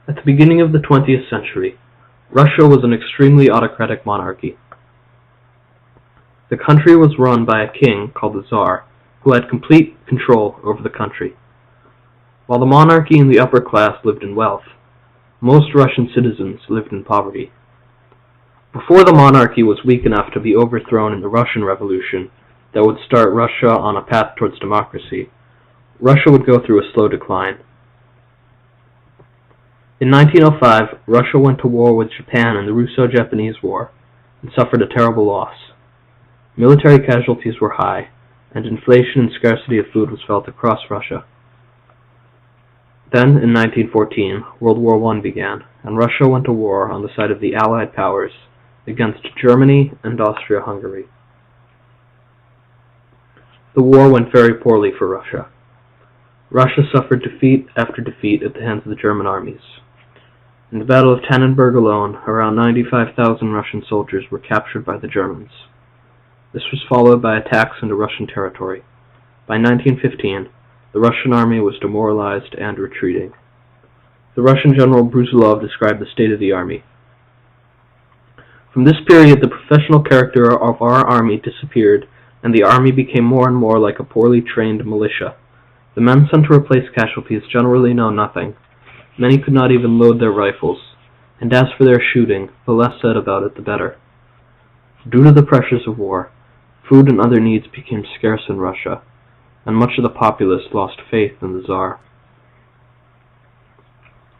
At the beginning of the 20th century, Russia was an extremely autocratic monarchy. The country was run by a king called the Tsar, who had complete control over the country. While the monarchy and the upper class lived in wealth, most Russian citizens lived in poverty. Before the monarchy was weak enough to be overthrown in the Russian Revolution that would start Russia on a path towards democracy, Russia would go through a slow decline. In 1905, Russia went to war with Japan in the Russo-Japanese War and suffered a terrible loss. Military casualties were high, and inflation and scarcity of food was felt across Russia. Then, in 1914, World War I began, and Russia went to war on the side of the Allied powers against Germany and Austria-Hungary. The war went very poorly for Russia. Russia suffered defeat after defeat at the hands of the German armies. In the Battle of Tannenberg alone, around 95,000 Russian soldiers were captured by the Germans. This was followed by attacks into Russian territory. By 1915, the Russian army was demoralized and retreating. The Russian general Brusilov described the state of the army. From this period, the professional character of our army disappeared, and the army became more and more like a poorly trained militia. The men sent to replace casualties generally know nothing. Many could not even load their rifles, and as for their shooting, the less said about it the better. Due to the pressures of war, food and other needs became scarce in Russia, and much of the populace lost faith in the Tsar.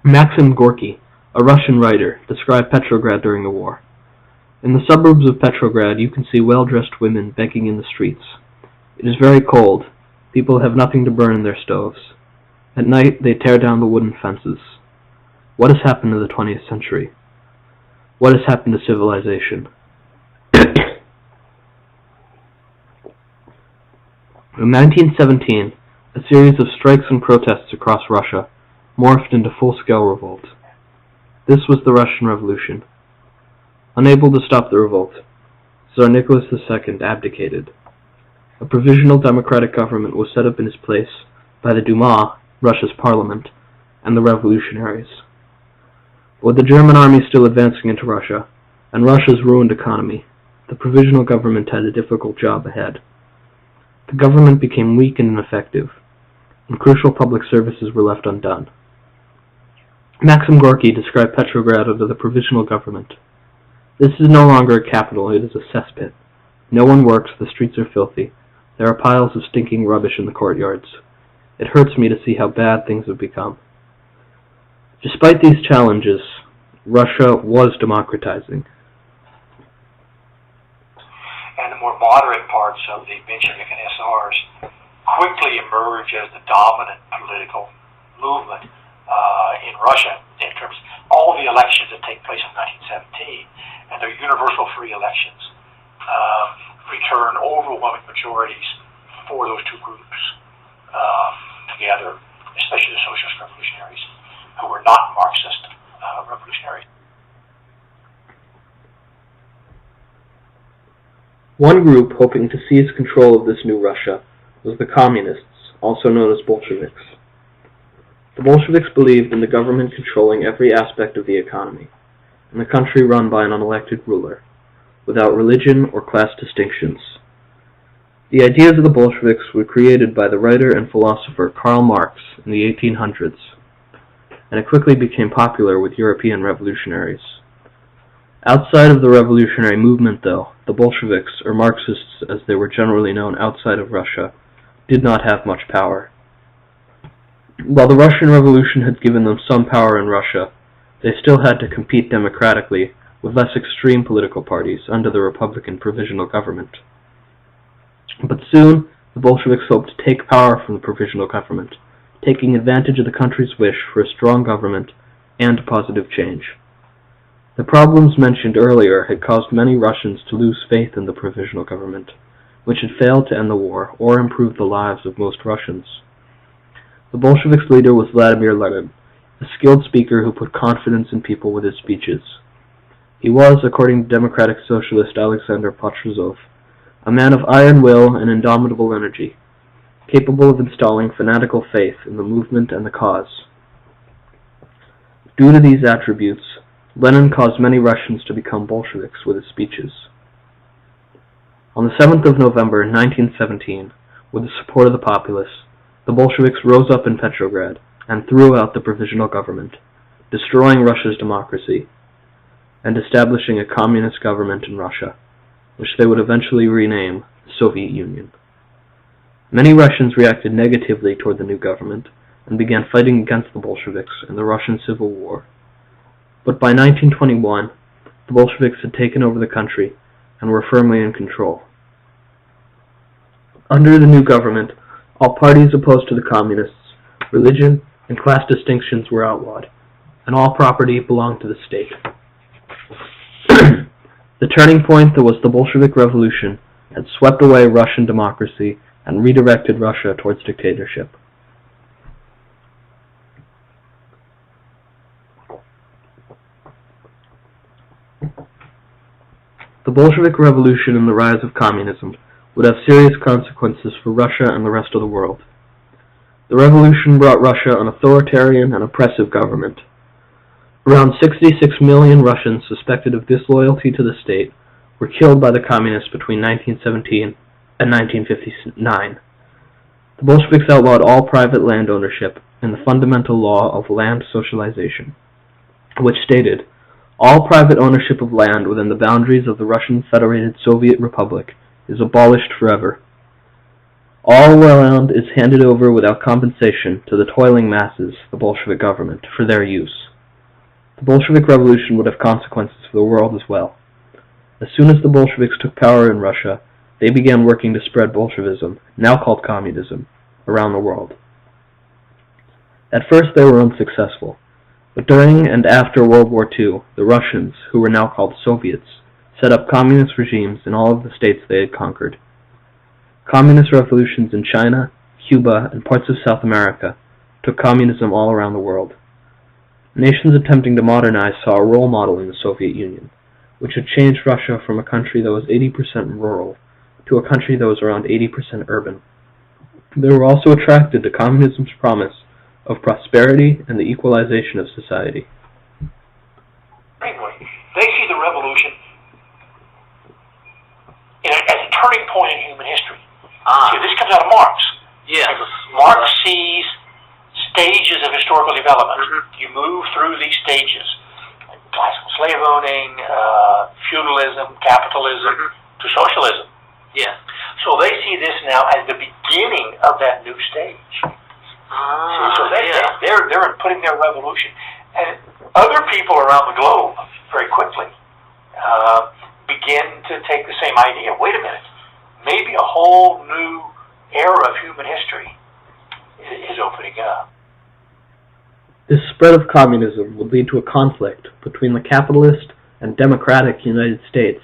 Maxim Gorky, a Russian writer, described Petrograd during the war. In the suburbs of Petrograd, you can see well-dressed women begging in the streets. It is very cold. People have nothing to burn in their stoves. At night, they tear down the wooden fences. What has happened to the 20th century? What has happened to civilization? In 1917, a series of strikes and protests across Russia morphed into full-scale revolt. This was the Russian Revolution. Unable to stop the revolt, Tsar Nicholas II abdicated. A provisional democratic government was set up in his place by the Duma, Russia's parliament, and the revolutionaries. With the German army still advancing into Russia, and Russia's ruined economy, the provisional government had a difficult job ahead. The government became weak and ineffective, and crucial public services were left undone. Maxim Gorky described Petrograd under the provisional government. This is no longer a capital, it is a cesspit. No one works, the streets are filthy. There are piles of stinking rubbish in the courtyards. It hurts me to see how bad things have become. Despite these challenges, Russia was democratizing. And the more moderate parts of the Bolshevik and SRs quickly emerge as the dominant political movement in Russia in terms of all the elections that take place in 1917, and their universal free elections return overwhelming majorities for those two groups together, especially the socialist revolutionaries, who were not Marxist revolutionaries. One group hoping to seize control of this new Russia was the Communists, also known as Bolsheviks. The Bolsheviks believed in the government controlling every aspect of the economy, and the country run by an unelected ruler, without religion or class distinctions. The ideas of the Bolsheviks were created by the writer and philosopher Karl Marx in the 1800s, and it quickly became popular with European revolutionaries. Outside of the revolutionary movement, though, the Bolsheviks, or Marxists as they were generally known outside of Russia, did not have much power. While the Russian Revolution had given them some power in Russia, they still had to compete democratically with less extreme political parties under the Republican Provisional Government. But soon, the Bolsheviks hoped to take power from the Provisional Government, taking advantage of the country's wish for a strong government and positive change. The problems mentioned earlier had caused many Russians to lose faith in the Provisional Government, which had failed to end the war or improve the lives of most Russians. The Bolsheviks' leader was Vladimir Lenin, a skilled speaker who put confidence in people with his speeches. He was, according to democratic socialist Alexander Patrusov, a man of iron will and indomitable energy, capable of installing fanatical faith in the movement and the cause. Due to these attributes, Lenin caused many Russians to become Bolsheviks with his speeches. On the 7th of November 1917, with the support of the populace, the Bolsheviks rose up in Petrograd and threw out the provisional government, destroying Russia's democracy, and establishing a communist government in Russia, which they would eventually rename the Soviet Union. Many Russians reacted negatively toward the new government and began fighting against the Bolsheviks in the Russian Civil War. But by 1921, the Bolsheviks had taken over the country and were firmly in control. Under the new government, all parties opposed to the communists, religion, and class distinctions were outlawed, and all property belonged to the state. The turning point that was the Bolshevik Revolution had swept away Russian democracy and redirected Russia towards dictatorship. The Bolshevik Revolution and the rise of communism would have serious consequences for Russia and the rest of the world. The revolution brought Russia an authoritarian and oppressive government. Around 66 million Russians suspected of disloyalty to the state were killed by the communists between 1917 and 1959. The Bolsheviks outlawed all private land ownership in the fundamental law of land socialization, which stated, "All private ownership of land within the boundaries of the Russian Federated Soviet Republic is abolished forever. All land is handed over without compensation to the toiling masses, the Bolshevik government, for their use." The Bolshevik Revolution would have consequences for the world as well. As soon as the Bolsheviks took power in Russia, they began working to spread Bolshevism, now called communism, around the world. At first they were unsuccessful, but during and after World War II, the Russians, who were now called Soviets, set up communist regimes in all of the states they had conquered. Communist revolutions in China, Cuba, and parts of South America took communism all around the world. Nations attempting to modernize saw a role model in the Soviet Union, which had changed Russia from a country that was 80% rural to a country that was around 80% urban. They were also attracted to communism's promise of prosperity and the equalization of society. Anyway, they see the revolution as a turning point in human history. See, this comes out of Marx. Yes. Marx sees stages of historical development. You move through these stages: classical slave owning, feudalism, capitalism, to socialism. Yes. So they see this now as the beginning of that new stage. So they're putting their revolution, and other people around the globe very quickly begin to take the same idea. Wait a minute, maybe a whole new era of human history is opening up. This spread of communism would lead to a conflict between the capitalist and democratic United States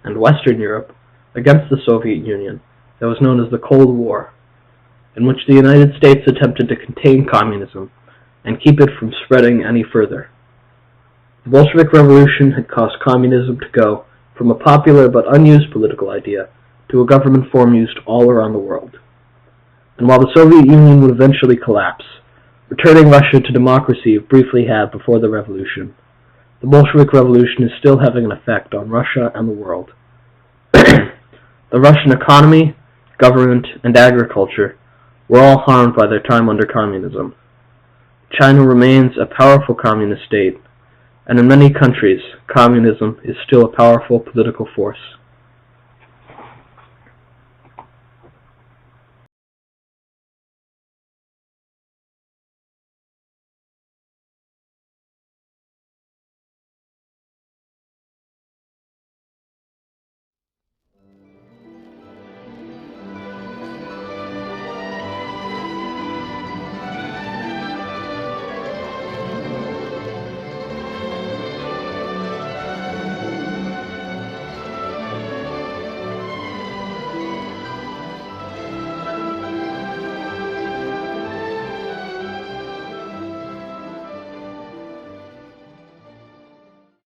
and Western Europe against the Soviet Union that was known as the Cold War, in which the United States attempted to contain communism and keep it from spreading any further. The Bolshevik Revolution had caused communism to go from a popular but unused political idea to a government form used all around the world. And while the Soviet Union would eventually collapse, returning Russia to democracy it briefly had before the revolution, the Bolshevik Revolution is still having an effect on Russia and the world. The Russian economy, government, and agriculture were all harmed by their time under communism. China remains a powerful communist state, and in many countries, communism is still a powerful political force.